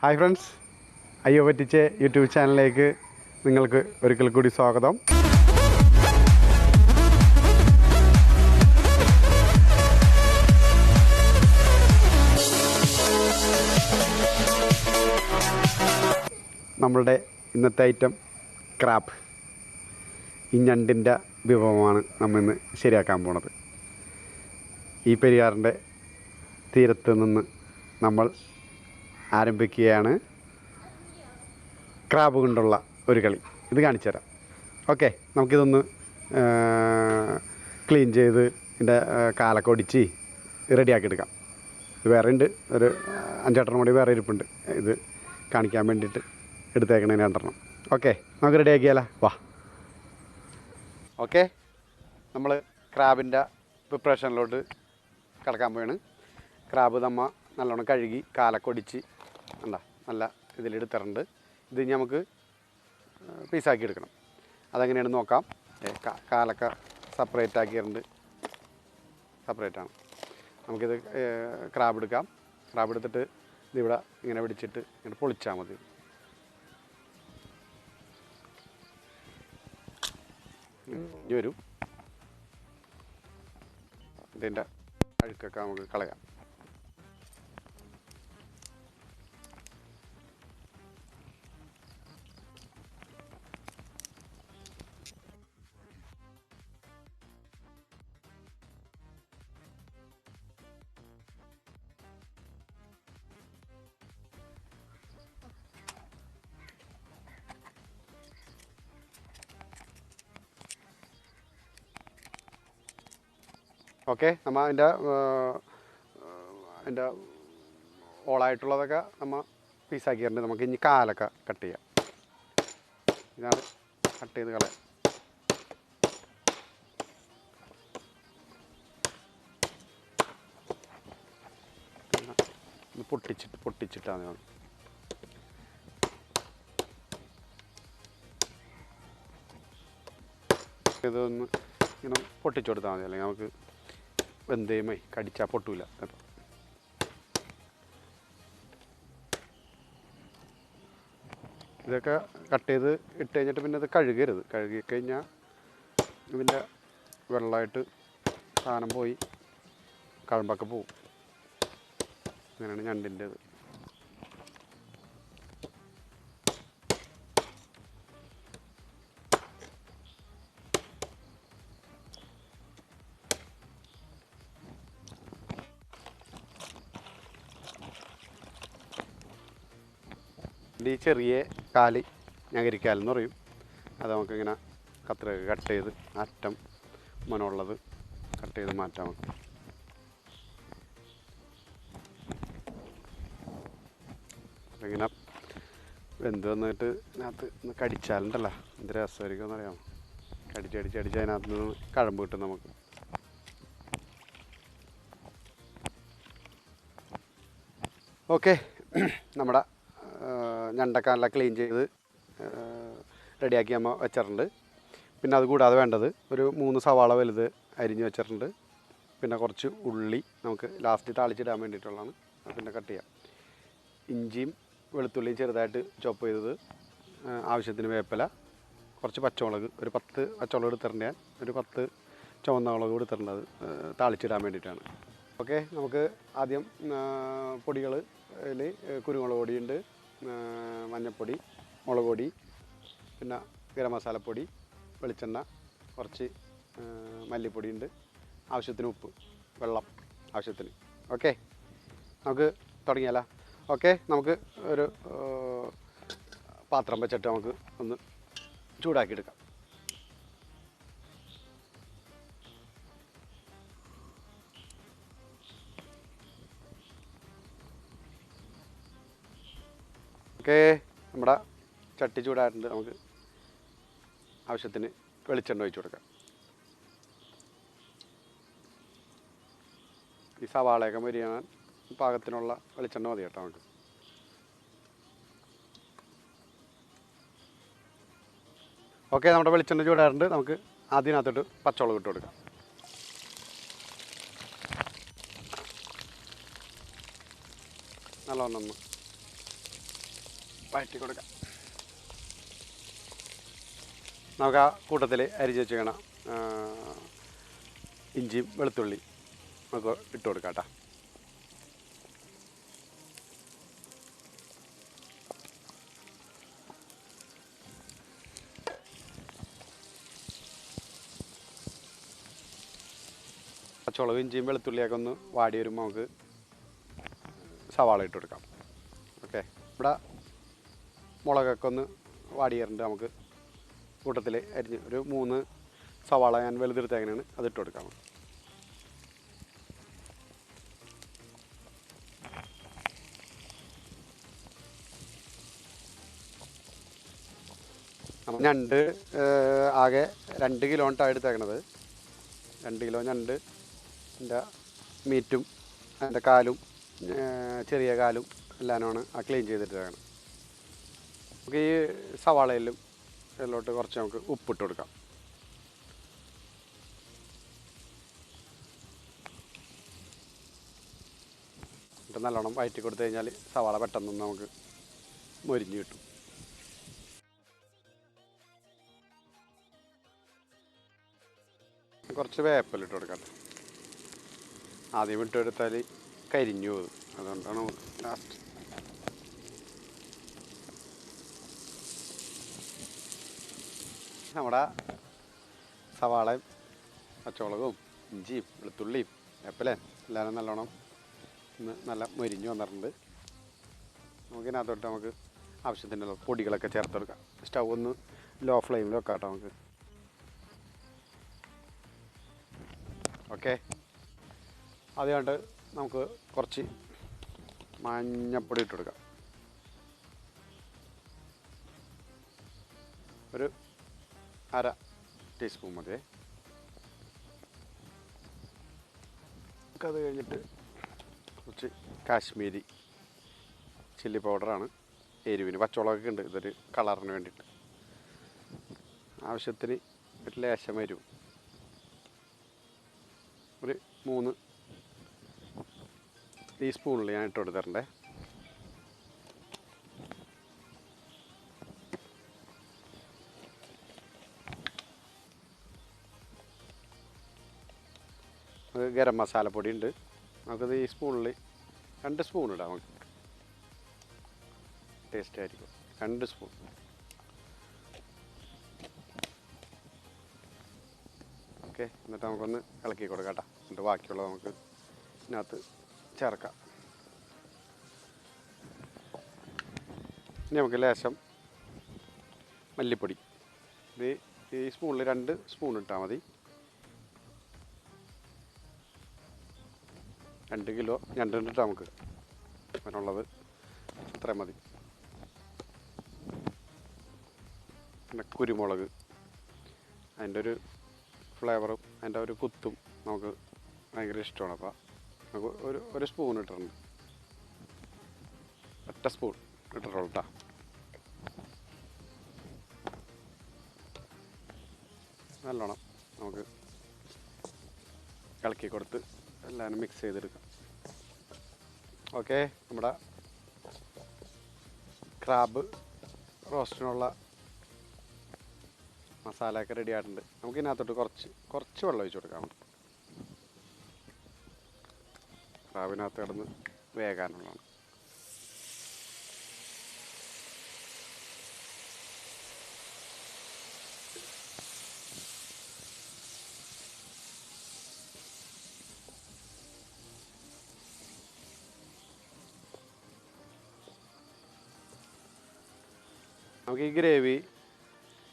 Hi friends, അയ്യോ പറ്റിച്ച് YouTube ചാനലിലേക്ക് നിങ്ങൾക്ക് ഒരിക്കൽ കൂടി സ്വാഗതം. നമ്മളുടെ ഇന്നത്തെ ഐറ്റം ക്രാബ്, ഈ ഞണ്ടിൻ്റെ വിഭവമാണ് നമ്മൾ ഇന്ന് ശരിയാക്കാൻ പോണത്. ഈ പെരിയാറിൻ്റെ തീരത്ത് നിന്ന് നമ്മൾ ആരംഭിക്കുകയാണ് ക്രാബ് കൊണ്ടുള്ള ഒരു കളി. ഇത് കാണിച്ചു തരാം. ഓക്കെ, നമുക്കിതൊന്ന് ക്ലീൻ ചെയ്ത് ഇതിൻ്റെ കാലൊക്കെ ഒടിച്ച് റെഡിയാക്കി എടുക്കാം. ഇത് വേറെ ഉണ്ട്, ഒരു 5-6 കൂടി വേറെ ഇരിപ്പുണ്ട്. ഇത് കാണിക്കാൻ വേണ്ടിയിട്ട് എടുത്തേക്കണേ 2. ഓക്കെ, നമുക്ക് റെഡിയാക്കിയാലോ, വാ. ഓക്കെ, നമ്മൾ ക്രാബിൻ്റെ പ്രിപ്പറേഷനിലോട്ട് കിടക്കാൻ പോവാണ്. ക്രാബ് നമ്മൾ നല്ലോണം കഴുകി കാലൊക്കെ ഒടിച്ച് നല്ല ഇതിലെടുത്തിട്ടുണ്ട്. ഇത് നമുക്ക് പീസാക്കി എടുക്കണം. അതെങ്ങനെയാണെന്ന് നോക്കാം. കാലൊക്കെ സെപ്പറേറ്റ് ആക്കിയിട്ടുണ്ട്, സെപ്പറേറ്റാണ്. നമുക്കിത് ക്രാബ് എടുക്കാം. ക്രാബ് എടുത്തിട്ട് ഇതിവിടെ ഇങ്ങനെ പിടിച്ചിട്ട് ഇങ്ങനെ പൊളിച്ചാൽ മതി. ഇനി വരും, ഇതിൻ്റെ അഴുക്കൊക്കെ നമുക്ക് കളയാം. ഓക്കെ, നമ്മൾ അതിൻ്റെ ഓളായിട്ടുള്ളതൊക്കെ നമ്മൾ പീസാക്കിയിട്ടുണ്ട്. നമുക്ക് ഇനി കാലൊക്കെ കട്ട് ചെയ്യാം. ഇതാണ് കട്ട് ചെയ്ത് കളയാം. പൊട്ടിച്ചിട്ടാണ് ഞാൻ ഇതൊന്ന് ഇങ്ങനെ പൊട്ടിച്ചു കൊടുത്താൽ മതി, അല്ലെങ്കിൽ നമുക്ക് വെന്തേമേ കടിച്ചാൽ പൊട്ടൂല. അപ്പം ഇതൊക്കെ കട്ട് ചെയ്ത് ഇട്ട് കഴിഞ്ഞിട്ട് പിന്നെ ഇത് കഴുകരുത്. കഴുകിക്കഴിഞ്ഞാൽ ഇതിൻ്റെ വെള്ളമായിട്ട് സാധനം പോയി കഴമ്പൊക്കെ പോവും. അങ്ങനെയാണ് ഞണ്ടിൻ്റേത്. ഈ ചെറിയ കാല് ഞകരിക്കാലെന്ന് പറയും. അത് നമുക്കിങ്ങനെ കത്രിക കട്ട് ചെയ്ത് അറ്റം മണമുള്ളത് കട്ട് ചെയ്ത് മാറ്റാം. ഇങ്ങനെ വെന്ത് വന്നിട്ട് ഇതിനകത്ത് ഒന്ന് കടിച്ചാലുണ്ടല്ലോ എന്ത് രസമായിരിക്കും എന്നറിയാമോ. കടിച്ചടിച്ച് അതിനകത്ത് നിന്ന് കഴമ്പ് കിട്ടും നമുക്ക്. ഓക്കെ, നമ്മുടെ ഞണ്ടൊക്കെ നല്ല ക്ലീൻ ചെയ്ത് റെഡിയാക്കി നമ്മൾ വെച്ചിട്ടുണ്ട്. പിന്നെ അതുകൂടാതെ വേണ്ടത് ഒരു 3 സവാള വലുത് അരിഞ്ഞ് വെച്ചിട്ടുണ്ട്. പിന്നെ കുറച്ച് ഉള്ളി നമുക്ക് ലാസ്റ്റ് താളിച്ചിടാൻ വേണ്ടിയിട്ടുള്ളതാണ്. പിന്നെ കട്ട് ചെയ്യാം. ഇഞ്ചിയും വെളുത്തുള്ളിയും ചെറുതായിട്ട് ചോപ്പ് ചെയ്തത്, ആവശ്യത്തിന് വേപ്പില, കുറച്ച് പച്ചമുളക്, ഒരു 10 പച്ചമുളക് എടുത്തിട്ടുണ്ട് ഞാൻ. ഒരു 10 ചുവന്ന മുളക് എടുത്തിട്ടുണ്ട്, അത് താളിച്ചിടാൻ വേണ്ടിയിട്ടാണ്. ഓക്കെ, നമുക്ക് ആദ്യം പൊടികൾ അതിൽ കുരുമുളക് പൊടിയുണ്ട്, മഞ്ഞൾപ്പൊടി, മുളക് പൊടി, പിന്നെ ഗരം മസാലപ്പൊടി, വെളിച്ചെണ്ണ, കുറച്ച് മല്ലിപ്പൊടി ഉണ്ട്, ആവശ്യത്തിന് ഉപ്പ്, വെള്ളം ആവശ്യത്തിന്. ഓക്കെ, നമുക്ക് തുടങ്ങിയാലോ. ഓക്കെ, നമുക്ക് ഒരു പാത്രം വെച്ചിട്ട് നമുക്ക് ഒന്ന് ചൂടാക്കിയെടുക്കാം. ഓക്കെ, നമ്മുടെ ചട്ടി ചൂടായിട്ടുണ്ട്. നമുക്ക് ആവശ്യത്തിന് വെളിച്ചെണ്ണ ഒഴിച്ച് കൊടുക്കാം. ഈ സവാളയൊക്കെ മരിയാൻ പാകത്തിനുള്ള വെളിച്ചെണ്ണ മതി കേട്ടോ നമുക്ക്. ഓക്കെ, നമ്മുടെ വെളിച്ചെണ്ണ ചൂടായിട്ടുണ്ട്. നമുക്ക് അതിനകത്തോട്ട് പച്ചമുളക് ഇട്ട് കൊടുക്കാം. നല്ലോണം വഴറ്റി കൊടുക്കാം. നമുക്ക് ആ കൂട്ടത്തിൽ അരിച്ച് വെച്ചേക്കണം ഇഞ്ചിയും വെളുത്തുള്ളി നമുക്ക് ഇട്ട് കൊടുക്കാം കേട്ടോ. പച്ചമുളക് ഇഞ്ചിയും വെളുത്തുള്ളിയൊക്കെ ഒന്ന് വാടി വരുമ്പോൾ നമുക്ക് സവാള ഇട്ട് കൊടുക്കാം. ഓക്കെ, ഇവിടെ മുളകൊക്കെ ഒന്ന് വാടിയിട്ടുണ്ട്. നമുക്ക് കൂട്ടത്തിൽ അരിഞ്ഞ് ഒരു 3 സവാള ഞാൻ വലുതെടുത്തേങ്ങനെയാണ് അതിട്ട് കൊടുക്കാം. അപ്പം ഞണ്ട് ആകെ 2 കിലോ ആണ് എടുത്തേക്കണത്. 2 കിലോ ഞണ്ടിൻ്റെ മീറ്റും അതിൻ്റെ കാലും ചെറിയ കാലും എല്ലാമാണ് ആ ക്ലീൻ ചെയ്തിട്ടേക്കണം. നമുക്ക് ഈ സവാളയിലും ഇതിലോട്ട് കുറച്ച് നമുക്ക് ഉപ്പിട്ട് കൊടുക്കാം. എന്നിട്ട് നല്ലോണം വഴറ്റി കൊടുത്തു കഴിഞ്ഞാൽ സവാള പെട്ടെന്ന് നമുക്ക് മൊരിഞ്ഞ് കിട്ടും. കുറച്ച് വേപ്പിലിട്ട് കൊടുക്കാം. ആദ്യം ഇട്ടെടുത്താൽ കരിഞ്ഞു പോകും, അതുകൊണ്ടാണ് ലാസ്റ്റ്. നമ്മുടെ സവാളയും പച്ചമുളകും ഇഞ്ചിയും വെളുത്തുള്ളിയും വേപ്പിലയും എല്ലാവരും നല്ലോണം നല്ല മൊരിഞ്ഞ് വന്നിട്ടുണ്ട്. നമുക്കിതിനകത്തോട്ട് നമുക്ക് ആവശ്യത്തിനുള്ള പൊടികളൊക്കെ ചേർത്ത് കൊടുക്കാം. സ്റ്റൗ ഒന്ന് ലോ ഫ്ലെയിമിൽ വെക്കാം കേട്ടോ നമുക്ക്. ഓക്കെ, അതുകൊണ്ട് നമുക്ക് കുറച്ച് മഞ്ഞപ്പൊടി ഇട്ട് കൊടുക്കാം. ഒരു 1/2 ടീസ്പൂൺ മതിയേ. നമുക്കത് കഴിഞ്ഞിട്ട് കുറച്ച് കാശ്മീരി ചില്ലി പൗഡറാണ് എരിവിന്. പച്ചമുളകൊക്കെ ഉണ്ട്, ഇതൊരു കളറിന് വേണ്ടിയിട്ട്. ആവശ്യത്തിന് ഒരു ലേശം എരിവും. ഒരു 3 ടീസ്പൂണിൽ ഞാൻ ഇട്ട് കൊടുത്തിട്ടുണ്ടേ. അത് ഗരം മസാലപ്പൊടി ഉണ്ട്. നമുക്കത് ഈ സ്പൂണിൽ 2 സ്പൂൺ ഇടാം. നമുക്ക് ടേസ്റ്റ് ആയിരിക്കും. 2 സ്പൂൺ. ഓക്കെ, എന്നിട്ട് നമുക്കൊന്ന് ഇളക്കി കൊടുക്കാം കേട്ടോ. എന്നിട്ട് ബാക്കിയുള്ളത് നമുക്ക് ഇതിനകത്ത് ചേർക്കാം. ഇനി നമുക്ക് ലേശം മല്ലിപ്പൊടി. ഇത് ഈ സ്പൂണിൽ 2 സ്പൂൺ ഇട്ടാൽ മതി. 2 കിലോ ഞണ്ടിട്ടാൽ നമുക്ക് അതിനുള്ളത് അത്രയും മതി. പിന്നെ കുരുമുളക്, അതിൻ്റെ ഒരു ഫ്ലേവറും അതിൻ്റെ ഒരു കുത്തും നമുക്ക് ഭയങ്കര ഇഷ്ടമാണ്. അപ്പോൾ നമുക്ക് ഒരു സ്പൂൺ ഇട്ടിട്ടുണ്ട്. ഒറ്റ സ്പൂൺ ഇട്ടിട്ടുള്ളൂ കേട്ടോ. നല്ലോണം നമുക്ക് ഇളക്കി കൊടുത്ത് എല്ലാവരും മിക്സ് ചെയ്തെടുക്കാം. ഓക്കെ, നമ്മുടെ ക്രാബ് റോസ്റ്റിനുള്ള മസാലയൊക്കെ റെഡി ആയിട്ടുണ്ട്. നമുക്ക് ഇതിനകത്തോട്ട് കുറച്ച് വെള്ളം ഒഴിച്ച് കൊടുക്കാം. ക്രാബിനകത്ത് കിടന്ന് വേകാനുള്ളതാണ്. നമുക്ക് ഈ ഗ്രേവി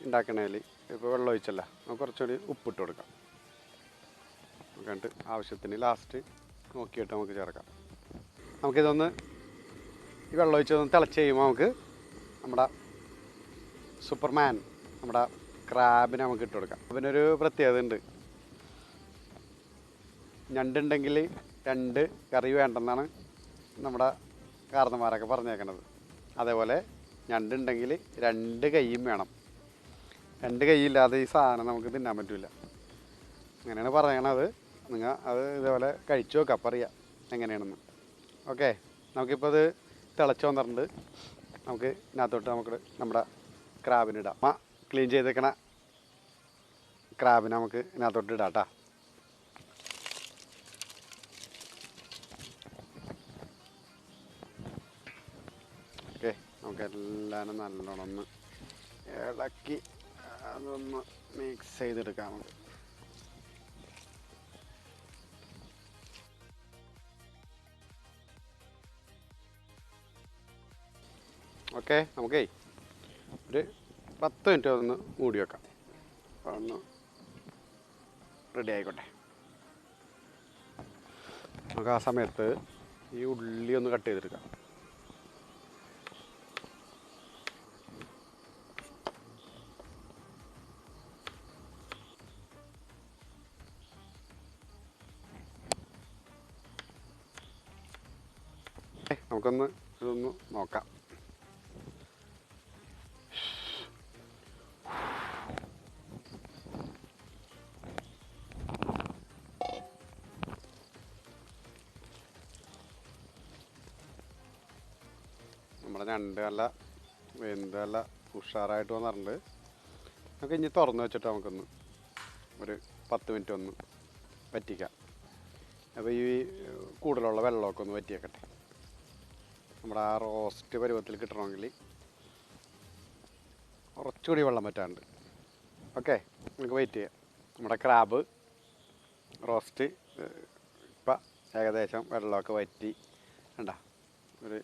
ഉണ്ടാക്കണേൽ ഇപ്പോൾ വെള്ളം ഒഴിച്ചല്ല, നമുക്ക് കുറച്ചുകൂടി ഉപ്പിട്ട് കൊടുക്കാം. എന്നിട്ട് ആവശ്യത്തിന് ലാസ്റ്റ് നോക്കിയിട്ട് നമുക്ക് ചേർക്കാം. നമുക്കിതൊന്ന് ഈ വെള്ളം ഒഴിച്ചതൊന്ന് തിളച്ച് കഴിയുമ്പോൾ നമുക്ക് നമ്മുടെ സൂപ്പർമാൻ നമ്മുടെ ക്രാബിനെ നമുക്ക് ഇട്ട് കൊടുക്കാം. അതിനൊരു പ്രത്യേകത ഉണ്ട്. ഞണ്ടുണ്ടെങ്കിൽ 2 കറി വേണ്ടെന്നാണ് നമ്മുടെ കാരണന്മാരൊക്കെ പറഞ്ഞേക്കണത്. അതേപോലെ ഞണ്ടുണ്ടെങ്കിൽ 2 കൈയും വേണം. 2 കൈയില്ലാതെ ഈ സാധനം നമുക്ക് തിന്നാൻ പറ്റില്ല. അങ്ങനെയാണ് പറയണത്. നിങ്ങൾ അത് ഇതേപോലെ കഴിച്ചു നോക്കാം, അപ്പം അറിയാം എങ്ങനെയാണെന്ന്. ഓക്കെ, നമുക്കിപ്പോൾ അത് തിളച്ച് വന്നിട്ടുണ്ട്. നമുക്ക് ഇതിനകത്തോട്ട് നമുക്ക് നമ്മുടെ ക്രാബിനിടാം. ക്ലീൻ ചെയ്തേക്കണ ക്രാബിനെ നമുക്ക് ഇതിനകത്തോട്ട് ഇടാം കേട്ടോ. ഓക്കെ, നമുക്കെല്ലാം നല്ലോണം ഒന്ന് ഇളക്കി അതൊന്ന് മിക്സ് ചെയ്തെടുക്കാം. നമുക്ക് ഓക്കെ, നമുക്കേ ഒരു 10 മിനിറ്റ് ഒന്ന് മൂടി വെക്കാം. ഒന്ന് റെഡി ആയിക്കോട്ടെ. നമുക്ക് ആ സമയത്ത് ഈ ഉള്ളി ഒന്ന് കട്ട് ചെയ്തെടുക്കാം. നമുക്കൊന്ന് ഇതൊന്ന് നോക്കാം. നമ്മുടെ ഞണ്ട് നല്ല വെന്ത് നല്ല ഉഷാറായിട്ട് വന്നിട്ടുണ്ട്. നമുക്ക് ഇനി തുറന്ന് വെച്ചിട്ട് നമുക്കൊന്ന് ഒരു 10 മിനിറ്റ് ഒന്ന് വറ്റിക്കാം. അപ്പോൾ ഈ കൂടുതലുള്ള വെള്ളമൊക്കെ ഒന്ന് വറ്റിയേക്കട്ടെ. നമ്മുടെ ആ റോസ്റ്റ് പരുവത്തിൽ കിട്ടണമെങ്കിൽ കുറച്ചുകൂടി വെള്ളം വറ്റാണ്ട്. ഓക്കെ, നമുക്ക് വെയിറ്റ് ചെയ്യാം. നമ്മുടെ ക്രാബ് റോസ്റ്റ് ഇപ്പം ഏകദേശം വെള്ളമൊക്കെ വറ്റി വേണ്ട ഒരു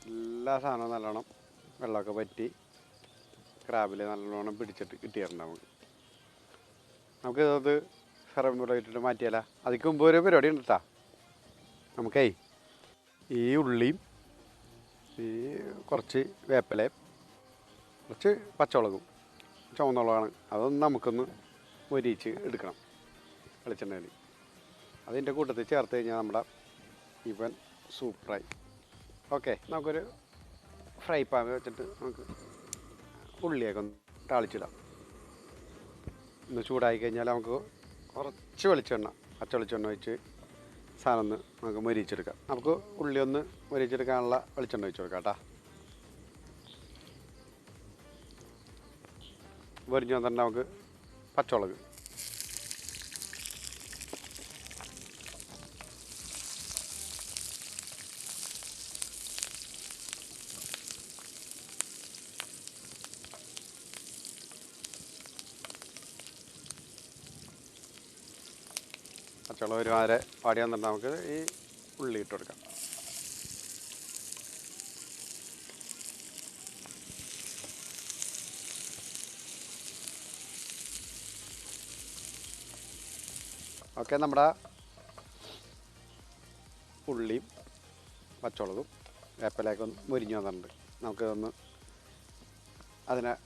എല്ലാ സാധനവും നല്ലോണം വെള്ളമൊക്കെ വറ്റി ക്രാബിൽ നല്ലോണം പിടിച്ചിട്ട് കിട്ടിയിട്ടുണ്ടാവും. നമുക്കിത് സെർവിംഗ് ഇട്ടിട്ട് മാറ്റിയാലോ. അതിക്ക് മുമ്പ് ഒരു പരിപാടി ഉണ്ട് കേട്ടോ. നമുക്കേ ഈ ഉള്ളിയും ഈ കുറച്ച് വേപ്പിലയും കുറച്ച് പച്ചമുളകും ചുവന്നുള്ളതാണ്, അതൊന്ന് നമുക്കൊന്ന് മൊരിച്ച് എടുക്കണം വെളിച്ചെണ്ണയിൽ. അതിൻ്റെ കൂട്ടത്തിൽ ചേർത്ത് കഴിഞ്ഞാൽ നമ്മുടെ ഇവൻ സൂപ്പറായി. ഓക്കെ, നമുക്കൊരു ഫ്രൈ പാൻ വെച്ചിട്ട് നമുക്ക് ഉള്ളിയൊക്കെ ഒന്ന് താളിച്ചിടാം. ഒന്ന് ചൂടായി കഴിഞ്ഞാൽ നമുക്ക് കുറച്ച് വെളിച്ചെണ്ണ പച്ച വെളിച്ചെണ്ണ ഒഴിച്ച് സാധനം ഒന്ന് നമുക്ക് മൊരിച്ചെടുക്കാം. നമുക്ക് ഉള്ളി ഒന്ന് മൊരിച്ചെടുക്കാനുള്ള വെളിച്ചെണ്ണ ഒഴിച്ച് കൊടുക്കാം കേട്ടോ. മൊരിഞ്ഞ് വന്നിട്ട് നമുക്ക് പച്ചമുളക്, പച്ചമുളക് ഒരുമാതിരി പാടി വന്നിട്ട് നമുക്ക് ഈ ഉള്ളി ഇട്ട് കൊടുക്കാം. ഓക്കെ, നമ്മുടെ ഉള്ളിയും പച്ചമുളകും വേപ്പിലയൊക്കെ ഒന്ന് മുരിഞ്ഞ് വന്നിട്ടുണ്ട്. നമുക്കിതൊന്ന്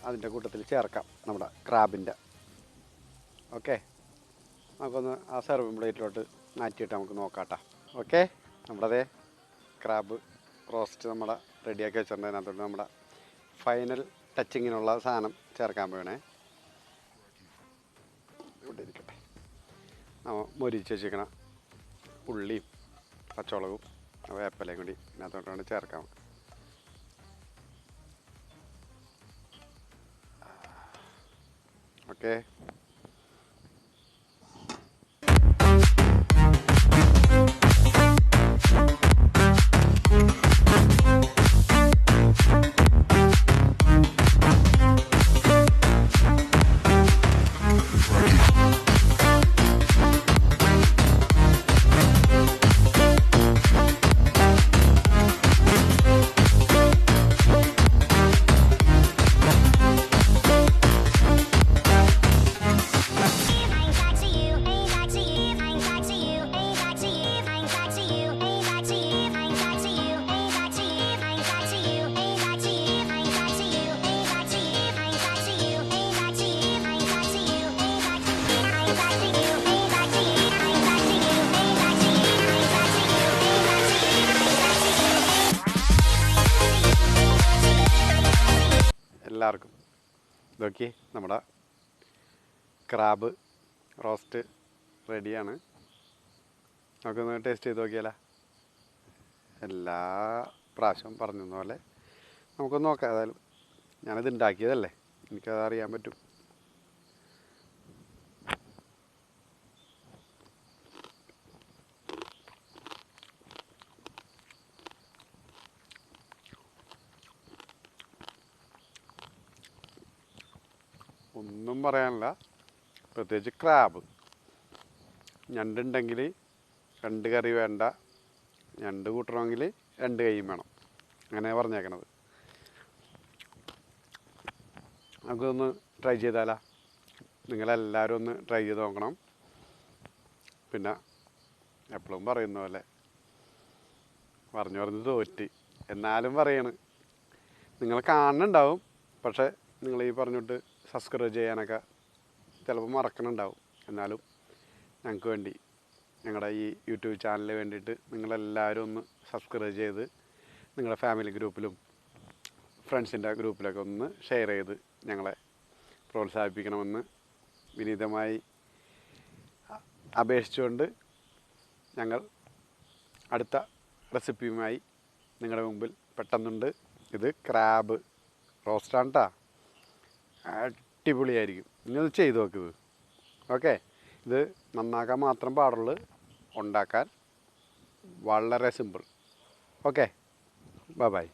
അതിൻ്റെ കൂട്ടത്തിൽ ചേർക്കാം നമ്മുടെ ക്രാബിൻ്റെ. ഓക്കെ, നമുക്കൊന്ന് ആ സെർവിംഗ് പ്ലേറ്റിലോട്ട് മാറ്റിയിട്ട് നമുക്ക് നോക്കാം കേട്ടോ. ഓക്കെ, നമ്മുടെ ക്രാബ് റോസ്റ്റ് നമ്മുടെ റെഡിയാക്കി വെച്ചിട്ടുണ്ട്. അതിനകത്തോട്ട് നമ്മുടെ ഫൈനൽ ടച്ചിങ്ങിനുള്ള സാധനം ചേർക്കാൻ പോകണേ. ഇവിടെ ഇരിക്കട്ടെ. മൊരിച്ച് വെച്ചിരിക്കണ ഉള്ളിയും പച്ചമുളകും വേപ്പിലയും കൂടി ഇതിനകത്തോട്ടാണ് ചേർക്കാം. ഓക്കെ, എല്ലാവർക്കും ഇതൊക്കെ നമ്മുടെ ക്രാബ് റോസ്റ്റ് റെഡിയാണ്. നമുക്കൊന്ന് ടേസ്റ്റ് ചെയ്ത് നോക്കിയാലോ. എല്ലാ പ്രാവശ്യം പറഞ്ഞ പോലെ നമുക്കൊന്ന് നോക്കാം. ഏതായാലും ഞാനത് ഉണ്ടാക്കിയതല്ലേ, എനിക്കത് അറിയാൻ പറ്റും. ഒന്നും പറയാനില്ല, പ്രത്യേകിച്ച് ക്രാബ്. ഞണ്ടുണ്ടെങ്കിൽ 2 കറി വേണ്ട, ഞണ്ട് കൂട്ടണമെങ്കിൽ 2 കൈയും വേണം, അങ്ങനെ പറഞ്ഞേക്കണത്. നമുക്കൊന്ന് ട്രൈ ചെയ്താലാ? നിങ്ങളെല്ലാവരും ഒന്ന് ട്രൈ ചെയ്ത് നോക്കണം. പിന്നെ എപ്പോഴും പറയുന്ന പോലെ പറഞ്ഞു തോറ്റ്, എന്നാലും പറയണ്, നിങ്ങൾ കാണുന്നുണ്ടാവും, പക്ഷേ നിങ്ങൾ ഈ പറഞ്ഞിട്ട് സബ്സ്ക്രൈബ് ചെയ്യാനൊക്കെ ചിലപ്പോൾ മറക്കണുണ്ടാവും. എന്നാലും ഞങ്ങൾക്ക് വേണ്ടി, ഞങ്ങളുടെ ഈ യൂട്യൂബ് ചാനലിന് വേണ്ടിയിട്ട് നിങ്ങളെല്ലാവരും ഒന്ന് സബ്സ്ക്രൈബ് ചെയ്ത് നിങ്ങളുടെ ഫാമിലി ഗ്രൂപ്പിലും ഫ്രണ്ട്സിൻ്റെ ഗ്രൂപ്പിലൊക്കെ ഒന്ന് ഷെയർ ചെയ്ത് ഞങ്ങളെ പ്രോത്സാഹിപ്പിക്കണമെന്ന് വിനീതമായി അപേക്ഷിച്ചുകൊണ്ട് ഞങ്ങൾ അടുത്ത റെസിപ്പിയുമായി നിങ്ങളുടെ മുമ്പിൽ പെട്ടെന്നുണ്ട്. ഇത് ക്രാബ് റോസ്റ്റാണ് കേട്ടോ, അടിപൊളിയായിരിക്കും. നിങ്ങൾ ചെയ്ത് നോക്കിയത്. ഓക്കെ, ഇത് നന്നാക്കാൻ മാത്രം പാടുള്ളൂ, ഉണ്ടാക്കാൻ വളരെ സിമ്പിൾ. Okay, bye bye.